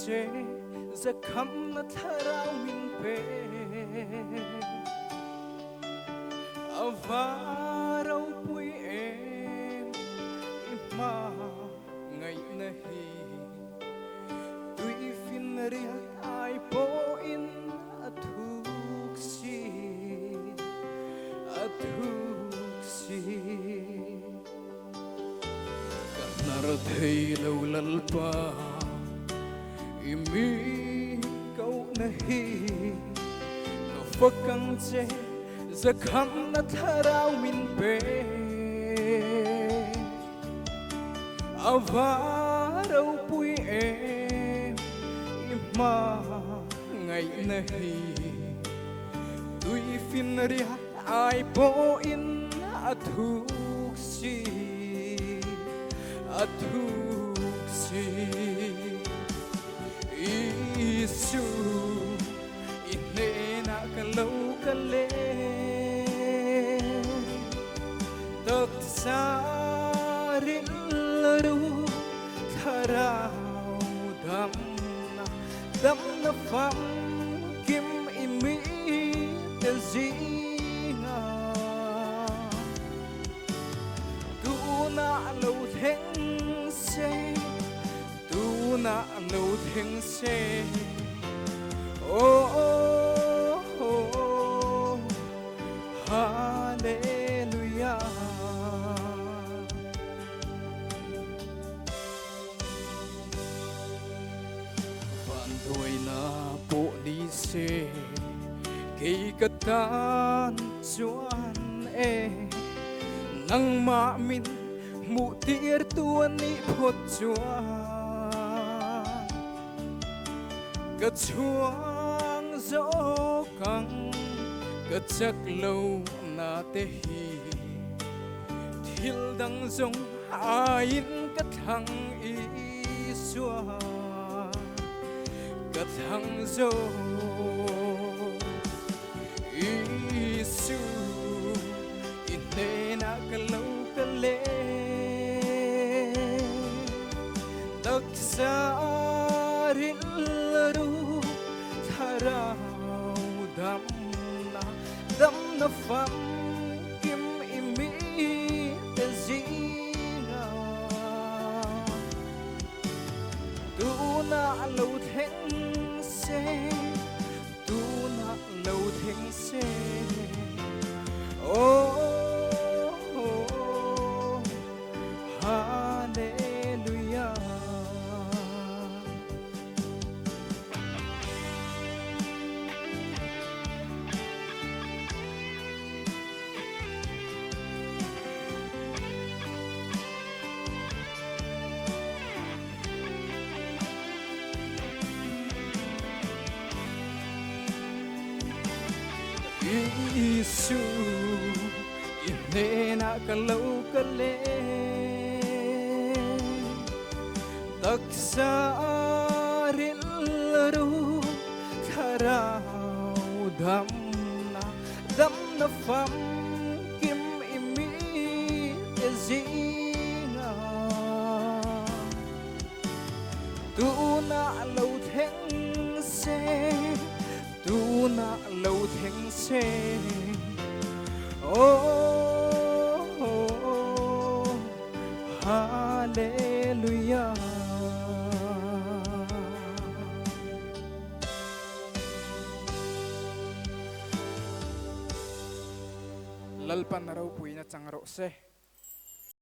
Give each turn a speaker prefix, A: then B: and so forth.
A: che za kham na tharau min pe avarau pui em ima ngày na hi tui fin ria ai po in athuk si kanar thei lo lalpa imi kau na hi no fakang che za kham na tharau min pe avarau pui em ima ngày na hi tui fin ria ai po in athuk si Isu inena kalau kale tak sarin laru tharau dam na fam kim imi zinga tu na lâu theng se tu na lâu theng se oh hallelujah van đôi na bộ đi se kỳ katan chuan e nang ma min mu tir tuan ni phot chuan ka chuang zo kang ka chak lo na te hi thil dang zong ain ka thang i suan ka thang zo Isu inena kalau kale tak sarin laru tharau dam na fam kim imi zinga tu na lâu theng se tu na lâu theng se oh hallelujah Isu inena kalau kale tak sarin laru tharau dam na fam kim imi zinga tu na lâu theng se tu na lâu theng se oh hallelujah lalpan na raw pui na changro se